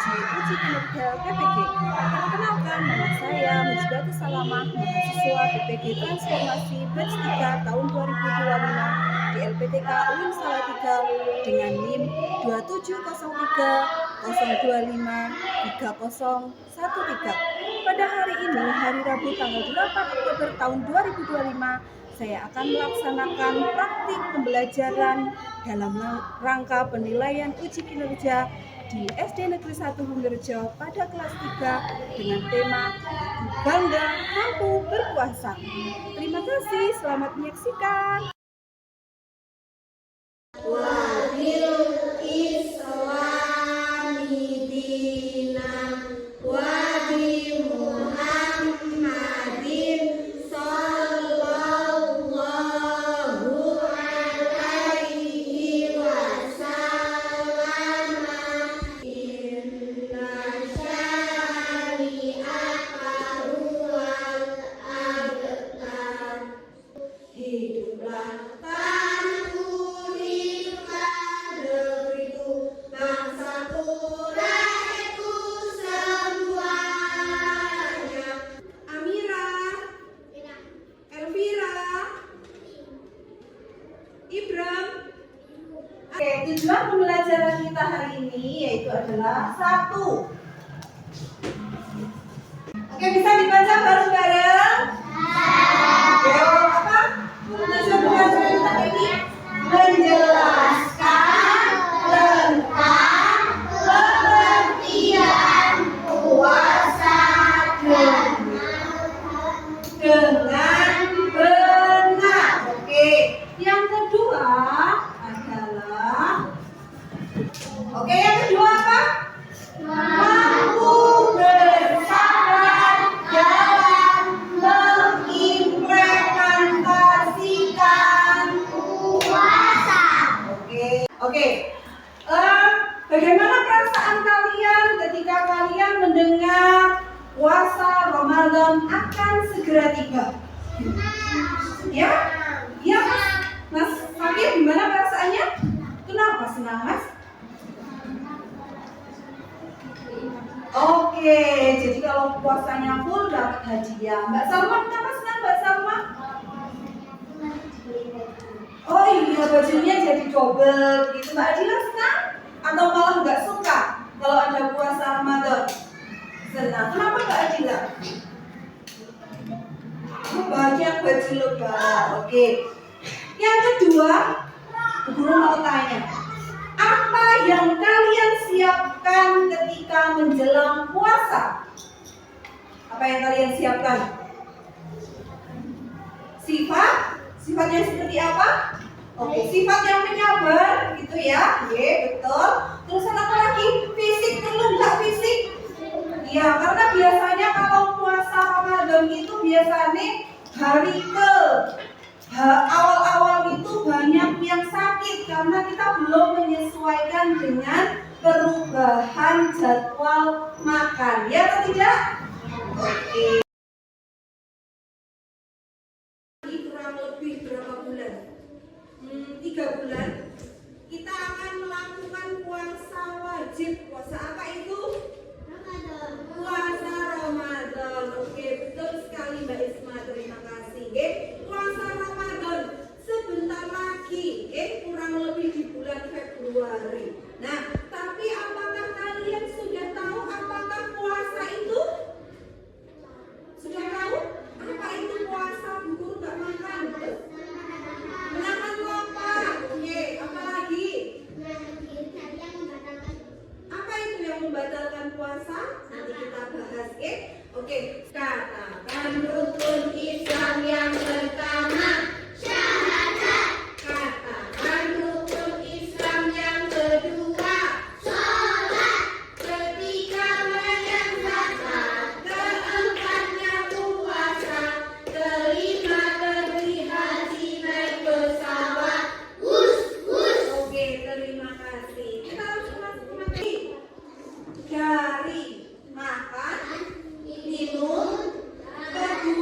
menguji uji kinerja PPG. Perkenalkan, nama saya Musbatu Salamah, mahasiswa PPG Transformasi Batch 3 tahun 2025 di LPTK UIN Salatiga dengan NIM 27150253013. Pada hari ini, hari Rabu tanggal 8 Oktober tahun 2025, saya akan melaksanakan praktik pembelajaran dalam rangka penilaian uji kinerja di SD Negeri 1 Bumberjo pada kelas 3 dengan tema Bangga Mampu Berpuasa. Terima kasih, selamat menyaksikan. Tujuan pembelajaran kita hari ini yaitu adalah 1. Oke, bisa dibaca bareng-bareng? Apa? Tujuan pembelajaran kita hari ini menjelaskan tentang pengertian puasa dengan benar. Oke, yang kedua yang kedua apa? Mampu bersabar dalam mengimplementasikan puasa. Oke. Bagaimana perasaan kalian ketika kalian mendengar puasa Ramadan akan segera tiba? Ya? Ya, Mas Fakir, gimana perasaannya? Kenapa senang, Mas? Oke, jadi kalau puasanya full dapat hadiah. Mbak Salma, kenapa senang Mbak Salma? Oh iya, bajunya jadi double gitu. Mbak Adila senang? Atau malah nggak suka kalau ada puasa Ramadan? Senang. Kenapa Mbak Adila? Bahagia baju lebaran. Oke. Yang kedua, guru mau tanya. Apa yang kalian siapkan ketika menjelang puasa? Apa yang kalian siapkan? Sifatnya seperti apa? Oke, sifat yang menyabar gitu ya. Oke, betul. Terus apa lagi? Fisik, perlu nggak fisik? Ya, karena biasanya kalau puasa Ramadan itu biasanya hari awal-awal itu banyak yang sakit karena kita belum menyesuaikan dengan perubahan jadwal makan, ya atau tidak? Oke. Kurang lebih berapa bulan? 3 bulan. Kita akan melakukan puasa wajib. Puasa apa itu? Ramadan. Puasa Ramadan. Oke, betul sekali Mbak Isma. Terima kasih. Puasa Ramadan sebentar lagi, kurang lebih di bulan Februari. Nah, tapi apakah kalian sudah tahu apakah puasa itu? Sudah tahu? Apa itu puasa? Bu Guru nggak makan. Menahan lapar. Oke, apa lagi? Apa itu yang membatalkan puasa? Nanti kita bahas, Oke, katakan rukun Islam yang pertama. Katakan rukun Islam yang kedua. Ketiga bayar zakat. Keempatnya puasa. Kelima pergi haji naik pesawat. Oke, terima kasih. Kita harus masuk materi. Dari makan, minum, kedua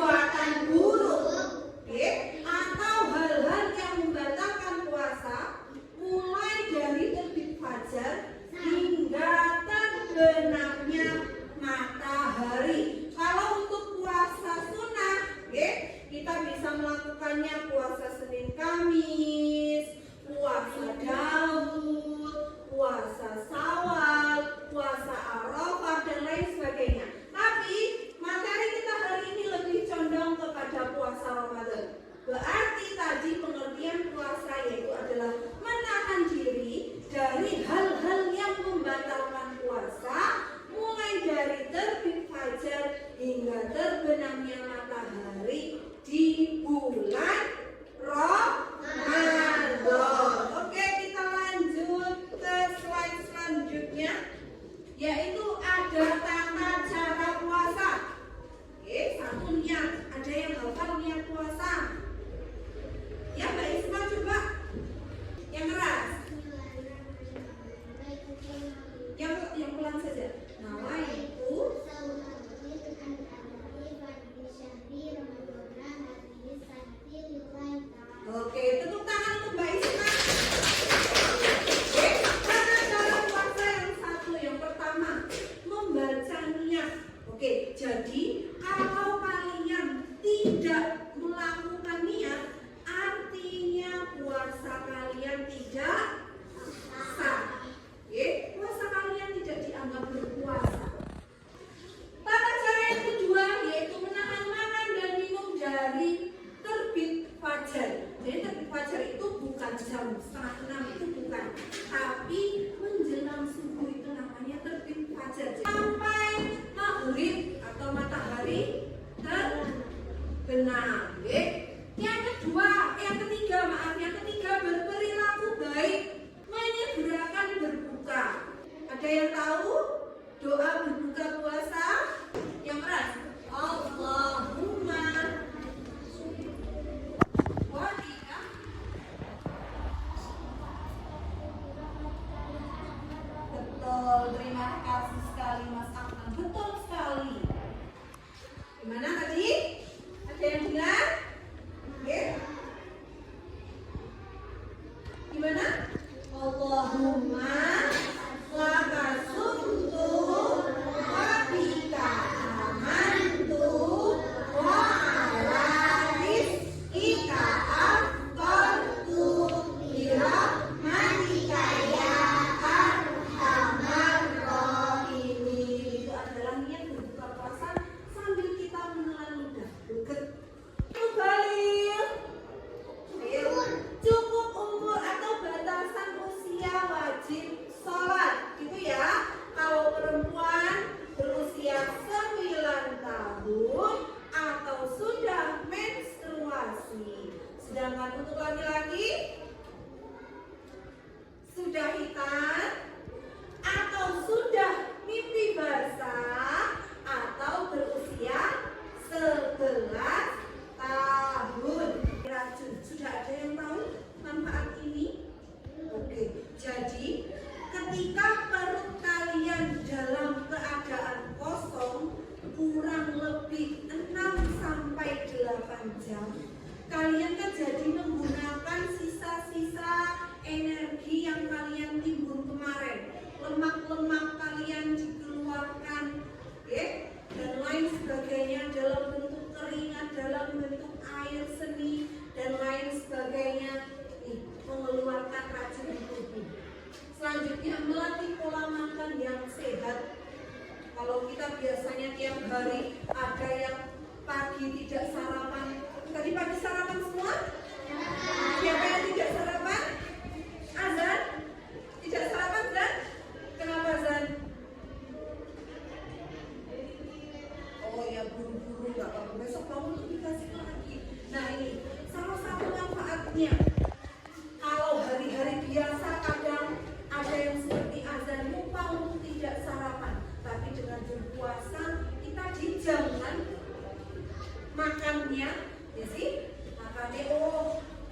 makannya, ya sih? Makannya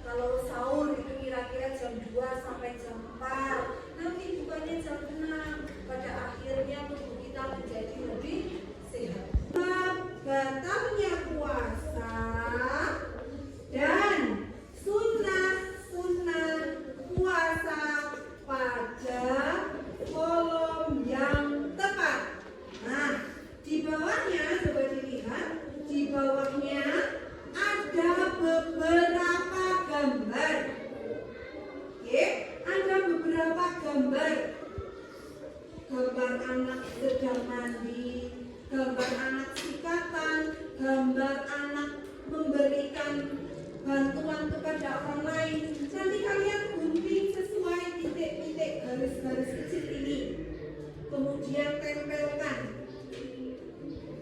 kalau sahur itu kira-kira jam 2 sampai jam 4. Nanti bukannya jam 6. Pada akhirnya tubuh kita menjadi lebih sehat. Batalnya puasa dan sunnah puasa pada kolom yang tepat. Nah, di bawahnya coba dilihat, di bawahnya ada beberapa gambar. Oke, ada beberapa gambar. Gambar anak sedang mandi, gambar anak sikatan, gambar anak memberikan bantuan kepada orang lain. Nanti kalian gunting sesuai titik-titik garis-garis kecil ini. Kemudian tempelkan.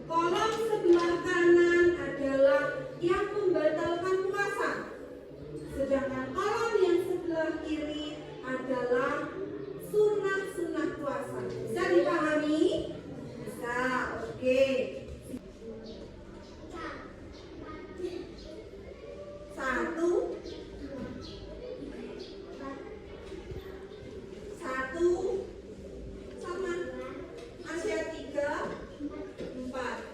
Kolom sebelah kanan adalah yang membatalkan puasa. Sedangkan kolom yang sebelah kiri adalah sunnah puasa. Bisa dipahami? Bisa, oke. Satu sama Asia 3, 4.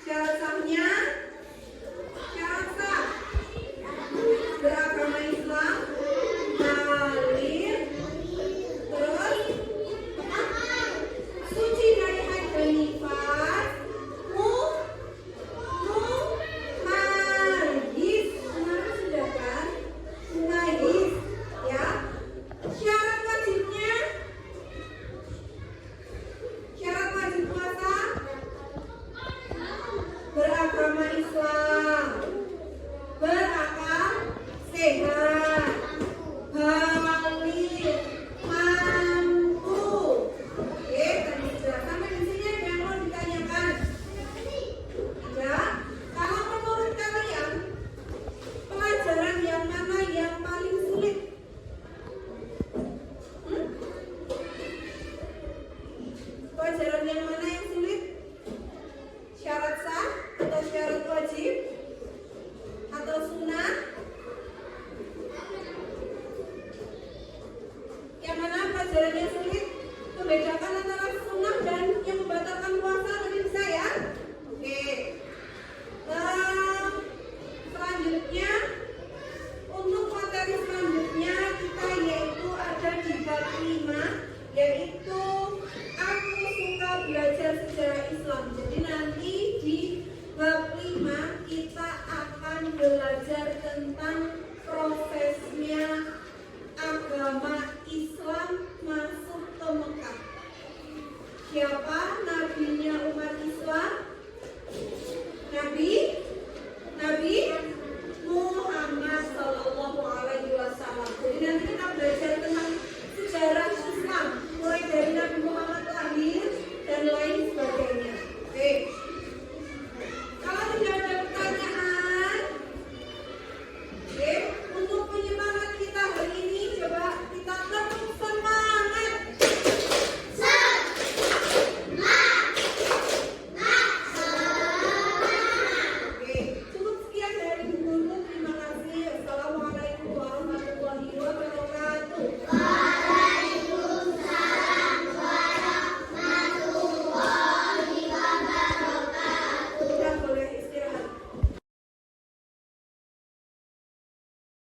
Syarat sahnya, syarat sah beragama Islam, halir, terus suci dari haid dan nifas, mumayyiz. Kemarin sudah kan? Mumayyiz, ya. Syarat wajibnya, syarat wajib puasa, beragama Islam, berakal sehat, balik, mampu. Oke, tadi sudah sampai di sini. Ada yang mau ditanyakan? Tidak. Kalau menurut kalian, pelajaran yang mana yang paling sulit? Pelajaran yang mana yang sulit? Syarat sah atau syarat wajib atau sunnah? Yang mana pelajaran yang sulit? Membedakan antara sunnah dan yang membatalkan puasa, tadi bisa ya? Oke. Selanjutnya, untuk materi selanjutnya kita yaitu ada di bab 5, yaitu aku suka belajar sejarah Islam. Jadi nanti di bab 5 kita akan belajar tentang prosesnya agama Islam masuk ke Siapa